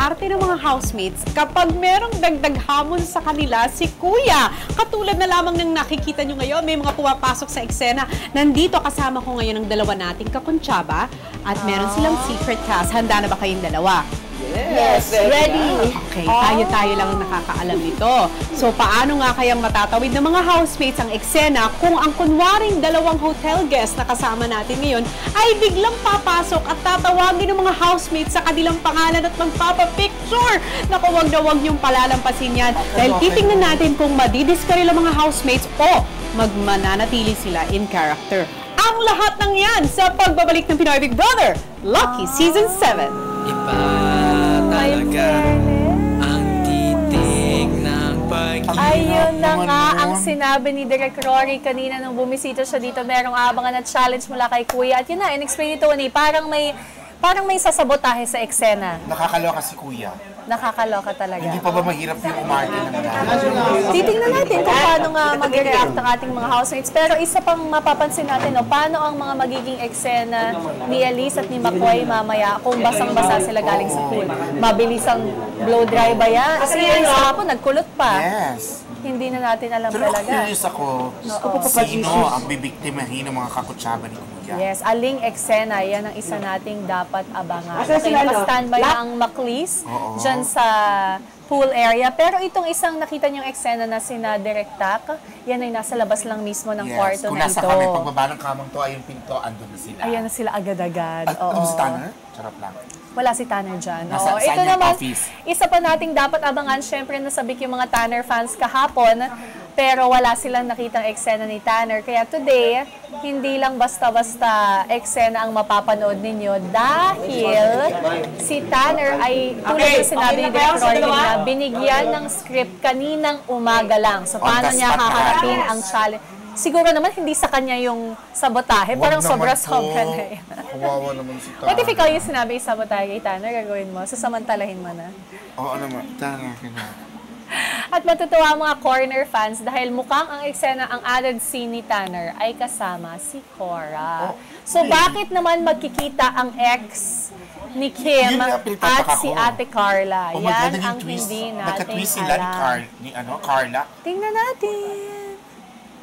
arte ng mga housemates kapag merong dagdag hamon sa kanila si Kuya. Katulad na lamang ng nakikita nyo ngayon, may mga pumapasok sa eksena. Nandito kasama ko ngayon ang dalawa nating kakuntsaba at meron silang secret cast. Handa na ba kayong dalawa? Yes, ready. Okay, tayo-tayo lang ang nakakaalam nito. So, paano nga kayang matatawid ng mga housemates ang eksena kung ang kunwaring dalawang hotel guest na kasama natin ngayon ay biglang papasok at tatawagin ng mga housemates sa kanilang pangalan at magpapapicture? Naku, wag na wag niyong palalampasin yan. Dahil titingnan natin kung madidiskaril ang mga housemates o magmananatili sila in character. Ang lahat ng yan sa pagbabalik ng Pinoy Big Brother, Lucky Season 7. Iba talaga ang titig ng pag-ibig. Ayun na nga ang sinabi ni Direk Rory kanina nung bumisita siya dito. Merong abangan na challenge mula kay Kuya. At yun na, in-explain ito ni parang may sasabotahe sa eksena. Nakakaloka si Kuya. Nakakaloka talaga. Hindi pa ba mahirap yung umarte ng mga? Titingnan natin kung paano nga mag-react ang ating mga housemates. Pero isa pang mapapansin natin, no, paano ang mga magiging eksena ni Elise at ni McCoy mamaya kung basang-basa sila galing sa pool. Mabilis ang blow dry ba yan? Kasi Elise hapon, nagkulot pa. Yes. Hindi na natin alam Pero talaga. curious ako, sino ang bibiktimahin ng mga kakutsaba ni Kuya? Yes, aling eksena, yan ang isa nating dapat abangan. Okay, naka-standby na ang Maclis dyan sa pool area. Pero itong isang nakita niyong eksena na sina Direk Tak, yan ay nasa labas lang mismo ng kwarto kung na nasa ito. kami, pagbaba ng kamang to, ayun pinto, andun na sila. Ayan na sila agad-agad. At ano si Tanner? Charap lang. Wala si Tanner dyan. Nasa Ito saan yung naman, office? isa pa nating dapat abangan. Siyempre, nasabik yung mga Tanner fans kahapon, pero wala silang nakitang eksena ni Tanner. Kaya today, hindi lang basta-basta eksena ang mapapanood ninyo dahil si Tanner ay tulad ng sinabi ni Direk Rory na binigyan ng script kaninang umaga lang. So, paano niya haharapin ang challenge? Siguro naman hindi sa kanya yung sabotahe, parang sobra-sobra na yan. Kawawa naman si Tanner. What if ikaw yung sinabi yung sabotahe kay Tanner, gagawin mo? Sasamantalahin mo na? Oo naman, Tanner. At matutuwa ang mga corner fans dahil mukhang ang eksena, ang added scene ni Tanner ay kasama si Cora. So bakit naman magkikita ang ex ni Kim at si Ate Carla? Yan ang hindi natin Nagka-twist sila ni Carla. Tingnan natin.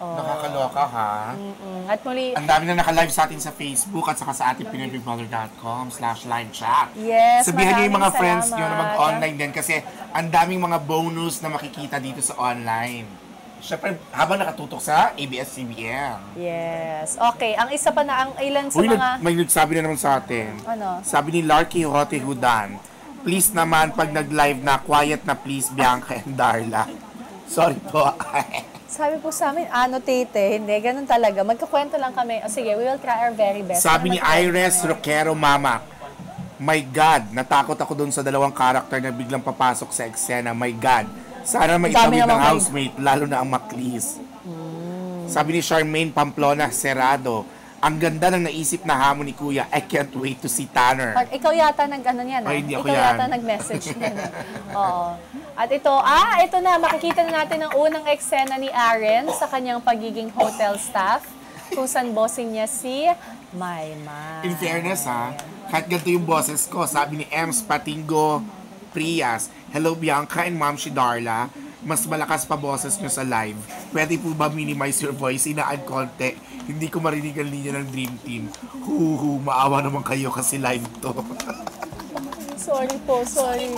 Nakakaloka ha. At muli, Ang dami na naka-live sa atin sa Facebook at saka sa ating pinoybigbrother.com/livechat. yes, Sabihan niyo yung mga maraming friends niyo na salamat. mag-online din kasi ang daming mga bonus na makikita dito sa online. Siyempre, habang nakatutok sa ABS-CBN. Yes. Okay, ang isa pa na, ang ilan sa Uy, mga... may nagsabi na naman sa atin. Ano? Sabi ni Larky Hote Hudan, please naman pag nag-live na, quiet na please, Bianca and Darla. Sorry po. Sabi po sa amin, tete, hindi, ganun talaga. Magkakwento lang kami. O sige, we will try our very best. Sabi ni Iris Roquero Mama, my God, natakot ako dun sa dalawang karakter na biglang papasok sa eksena. My God, sana maitawid ng housemate, lalo na ang Maclis. Sabi ni Charmaine Pamplona Serrado, ang ganda ng naisip na hamon ni Kuya. I can't wait to see Tanner. Ikaw yata nag-ano yan, Ay, hindi ako ikaw yan. yata nag-message yan. Oo. At ito na, makikita na natin ang unang eksena ni Aaron sa kanyang pagiging hotel staff, kung saan bossing niya si Maymay. In fairness ha, kahit ganito yung boses ko, sabi ni Ems Patingo Prias, hello Bianca and Ma'am si Darla, mas malakas pa boses nyo sa live. Pwede po ba minimize your voice? Inaan konti. Hindi ko marinig ang linya ng Dream Team. Huhu, maawa naman kayo kasi live to. Sorry po, sorry.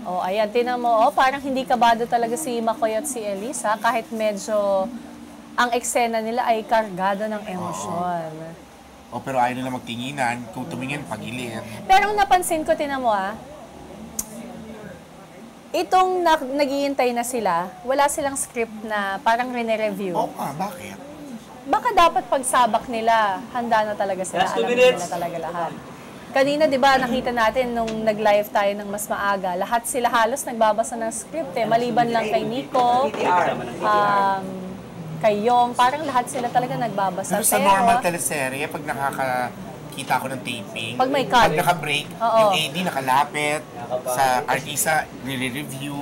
Oo. Ayan, tinan mo, parang hindi kabado talaga si McCoy at si Elisa, kahit medyo ang eksena nila ay kargado ng emosyon. Pero ayaw nila magtinginan. Kung tumingin, pagilid. Pero ang napansin ko, tinan mo itong naghihintay na sila, wala silang script na parang rene-review. Bakit? Baka dapat pagsabak nila, handa na talaga sila, alam nila talaga lahat. Kanina, di ba, nakita natin nung nag-live tayo ng mas maaga, lahat sila halos nagbabasa ng script maliban lang kay Nico, kay Yong, parang lahat sila talaga nagbabasa. Pero sa normal teleserye, pag nakakita ko ng taping, pag may cut, pag naka-break, yung AD nakalapit, sa artista, nire-review.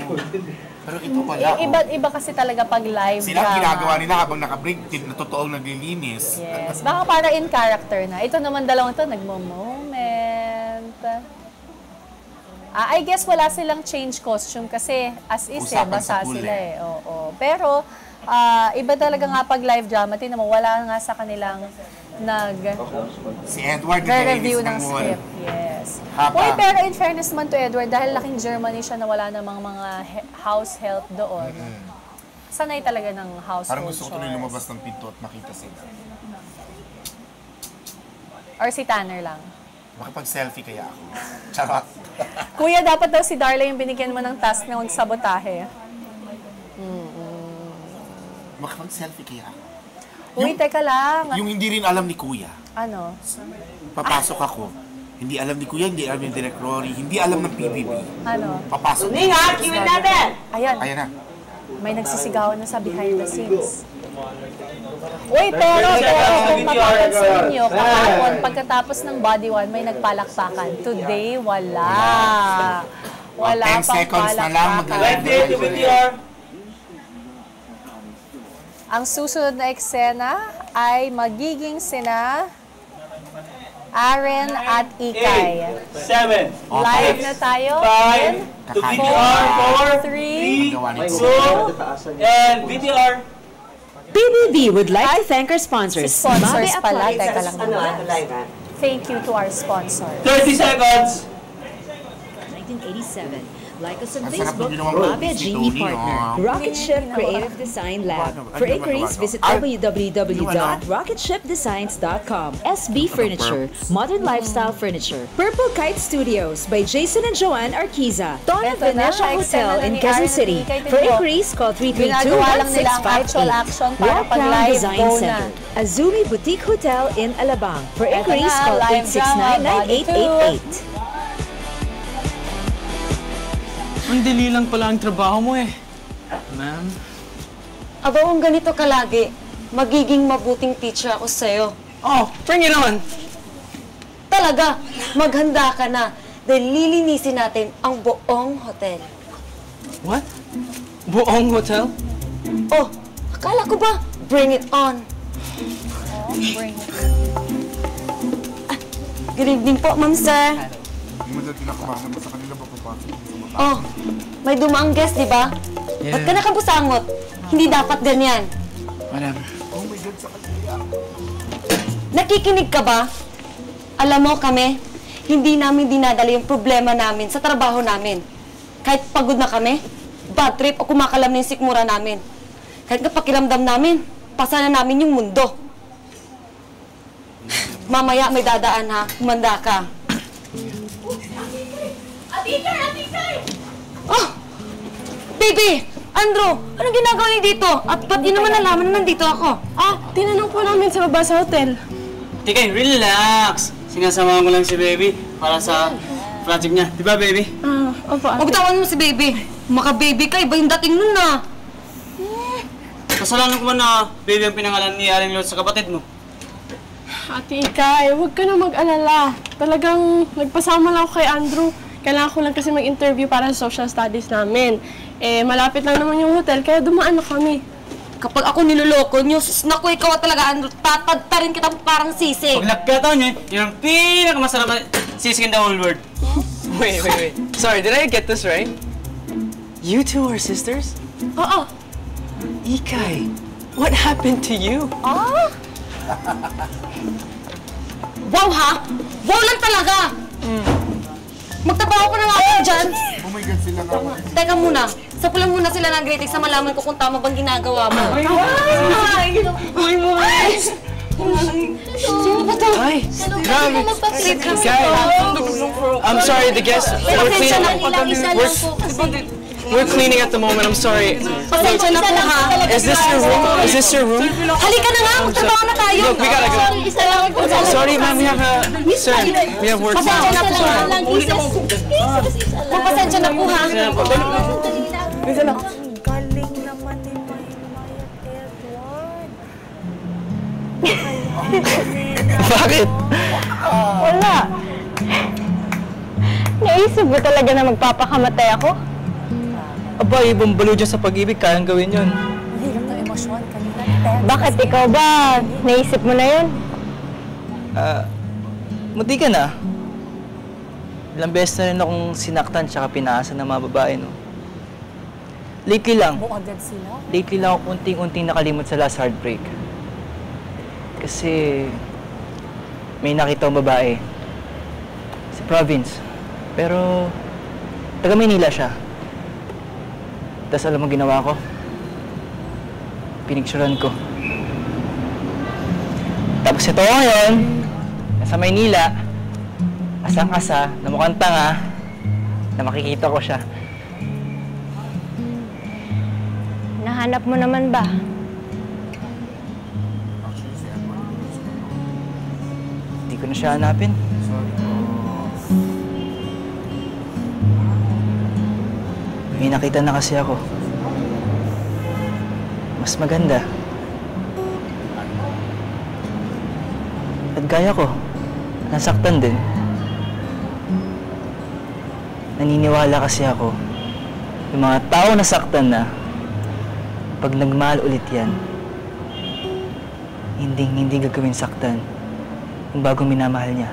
Pero ito pala. Iba kasi talaga pag live Sila ang ginagawa nila habang naka-break, na totoong naglilinis. Yes. Baka para in character na. Ito naman dalawang ito, nagmo-moment. I guess wala silang change costume kasi as is Usapan basa sa pool sila Oo. Pero iba talaga nga pag live drama, tinan mo, wala nga sa kanilang Si Edward review ng pool. script. Yes. Hapa. Uy, pero in fairness man to Edward, dahil laking Germany siya na wala namang mga house help doon, sanay talaga ng household Parang gusto ko tuloy chores. lumabas ng pinto at makita sila. Or si Tanner lang. Makipag-selfie kaya ako. Charot. Kuya, dapat daw si Darla yung binigyan mo ng task na magsabotahe. Makipag-selfie kaya ako. Uy, teka lang. Yung hindi rin alam ni Kuya. Ano? Papasok ako. Hindi alam ni Kuya, hindi alam ni Direk Rory, hindi alam ng PBB. Ano? Papasok. Ayan. Ayan na. May nagsisigawan na sa behind the scenes. Uy, pero kung mapapansin nyo, kahapon, pagkatapos ng body one, may nagpalakpakan. Today, wala. Wala 10 pang seconds na lang, palakpakan. Ang susunod na eksena ay magiging sina Aren at Ikay. 7, Live na tayo. 5, to VTR, 4, 3, Gawa ni 2, and VTR. PBB would like to thank our sponsors. Sponsors Mabe pala. Appliances. Teka lang naman. Thank you to our sponsor. 30 seconds. 1987. Like us on Ang sarap Facebook, ng ginawang Mabe si Genie Tony, Partner. Rocket Ship Creative Design Lab. For inquiries, visit www.rocketshipdesigns.com. SB Furniture, Modern Lifestyle Furniture. Purple Kite Studios by Jason and Joanne Arquiza. Donna Eto na, Venetia eksena Hotel in ni Quezon Aaron City. at Ikay. For inquiries, call Ginagawa lang nila ang actual 332-1658. action para Rock pag Crown live Design go na. Center. Azumi Boutique Hotel in Alabang. For Eto inquiries, na, call live drama, 869-9888. Ang dali lang pala ang trabaho mo eh. Ma'am? Aba, kung ganito ka lagi, magiging mabuting teacher ako sa'yo. Oh, bring it on! Talaga, maghanda ka na dahil lilinisin natin ang buong hotel. What? Buong hotel? Oh, akala ko ba? Bring it on. Good evening po, ma'am sir. Hindi mo dahil pinakabahan mo sa kanila ba papasok? Oh, may dumaang guest, di ba? Yeah. Ba't ka nakabusangot? Hindi dapat ganyan. Whatever. Oh my God, sa kanila. Nakikinig ka ba? Alam mo kami, hindi namin dinadala yung problema namin sa trabaho namin. Kahit pagod na kami, bad trip o kumakalam na yung sikmura namin. Kahit kapakiramdam namin, pasa na namin yung mundo. Mamaya may dadaan ha, humanda ka. Oh! Baby! Andrew! Anong ginagawa niyo dito? At ba't di naman nalaman na nandito ako? Tinanong po namin sa baba sa hotel. Tika, relax. Sinasamahan ko lang si baby para sa project niya. Di ba, baby? Opo, Huwag tawan mo si baby. Maka-baby ka, iba yung dating nun na. Kasalanan ko ba na baby ang pinangalan ni Aling Lot sa kapatid mo? Ate Ikay, huwag ka na mag-alala. Talagang nagpasama lang ako kay Andrew. Kailangan ko lang kasi mag-interview para sa social studies namin. Eh, malapit lang naman yung hotel, kaya dumaan na kami. Kapag ako niloloko niyo, sus, naku, ikaw talaga, Andrew, tatadta rin kita parang sisi. Pag nagkataon niya, yun ang pinakamasarap na sisig in the whole world. Wait. Sorry, did I get this right? You two are sisters? Oo. Ikay, what happened to you? Wow ha? Wow lang talaga! Magtabaho ko na nga ako dyan. Oh my God, sila nga. Teka muna, sapulan muna sila ng greetings sa malaman ko kung tama bang ginagawa mo. Uy, Sino ba to? Ay, grabe. Wait, Guy, I'm sorry, the guests, we're cleaning at the moment, I'm sorry. Pasensya na po ha. Is this your room? Is this your room? Halika na nga, magtrabaho na tayo. Look, we gotta go. Sorry, ma'am, we have sir, we have work Pasensya now. na po ha. Magpasensya na po ha. Galing naman ni Edward. Bakit? Wala. Naisip mo talaga na magpapakamatay ako? Aba, ibang balo dyan sa pag-ibig, kayang gawin yun. Hirap ng emosyon kanina. Bakit ikaw ba? Naisip mo na yun? Munti ka na. Ilang beses na rin akong sinaktan tsaka pinaasa ng mga babae, no? Lately lang ako unting-unting nakalimot sa last heartbreak. Kasi may nakita akong babae. Sa province. Pero taga Maynila siya. Tapos alam mo ginawa ko? Pinicturean ko. Tapos ito ngayon, nasa Maynila, asang-asa, na mukhang tanga, na makikita ko siya. Nahanap mo naman ba? Hindi ko na siya hanapin. May nakita na kasi ako. Mas maganda. At gaya ko, nasaktan din. Naniniwala kasi ako, yung mga tao nasaktan na, pag nagmahal ulit yan, hindi gagawin saktan yung bagong minamahal niya.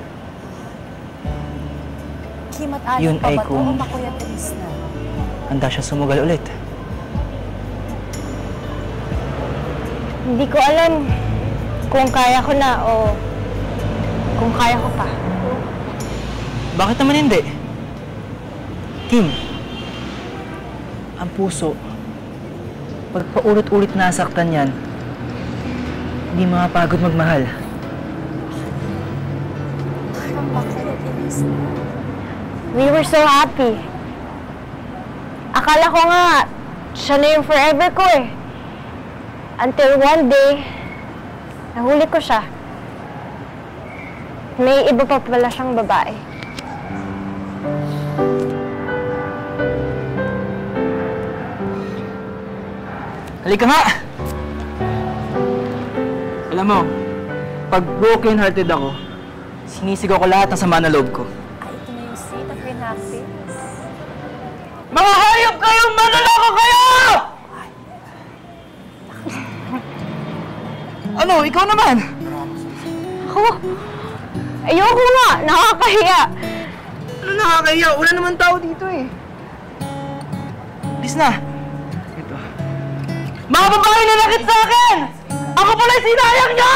Yun ay kung handa siya sumugal ulit. Hindi ko alam kung kaya ko na o kung kaya ko pa. Bakit naman hindi? Kim, ang puso, pag paulit-ulit nasaktan yan, hindi makapagod magmahal. We were so happy. Akala ko nga, siya na yung forever ko eh. Until one day, nahuli ko siya. May iba pa pala siyang babae. Halika nga! Alam mo, pag broken-hearted ako, sinisigaw ko lahat ng sama na loob ko. Ay, ito na yung seat of your happiness. Mga hayop kayong manloloko kayo! Ano? Ikaw naman? Ako? Ayoko nga! Nakakahiya! Ano nakakahiya? Wala naman tao dito eh. Please na. Ito. Mga babae na nakit sa akin! Ako pala sinayang niya!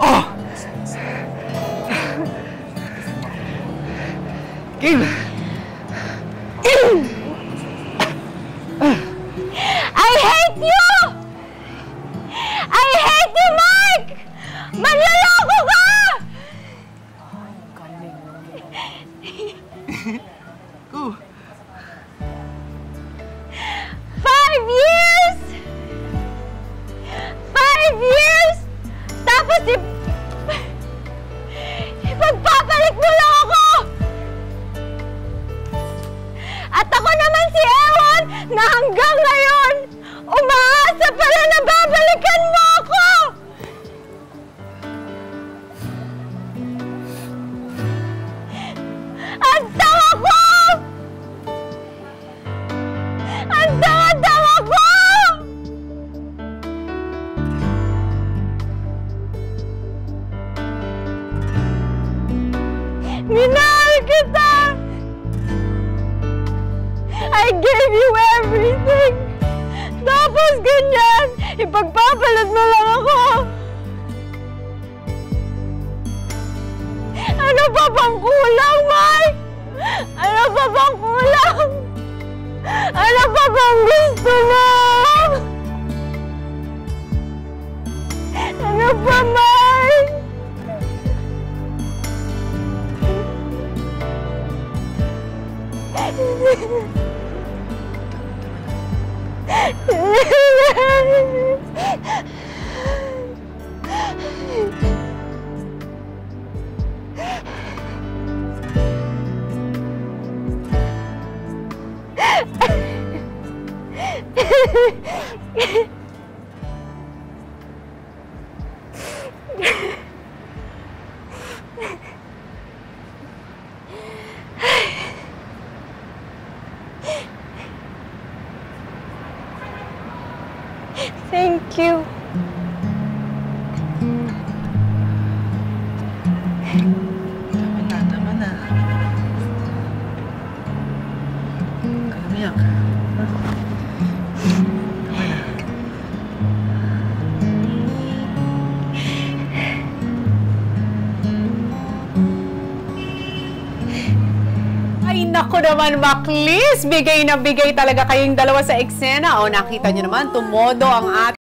Oh! Kim! Kim! I hate you! I hate you, Mark! Manloloko ka! Go! 5 years! 5 years! Tapos ipagpapalit mo lang ako! At ako naman si Ewan na hanggang ngayon, umaasa pala na babalikan mo ako! Ang tawa ko! Ang tawa-tawa ko! Minahal kita! I gave you everything! Tapos ganyan, ipagpapalit mo lang ako! Ano pa bang kulang, Mike? Ano pa bang kulang? Ano pa bang gusto mo? Ano pa, Mike? Thank you. umiyak. Ay, naku naman, Maclis! Bigay na bigay talaga kayong dalawa sa eksena. O, nakita nyo naman, tumodo ang ating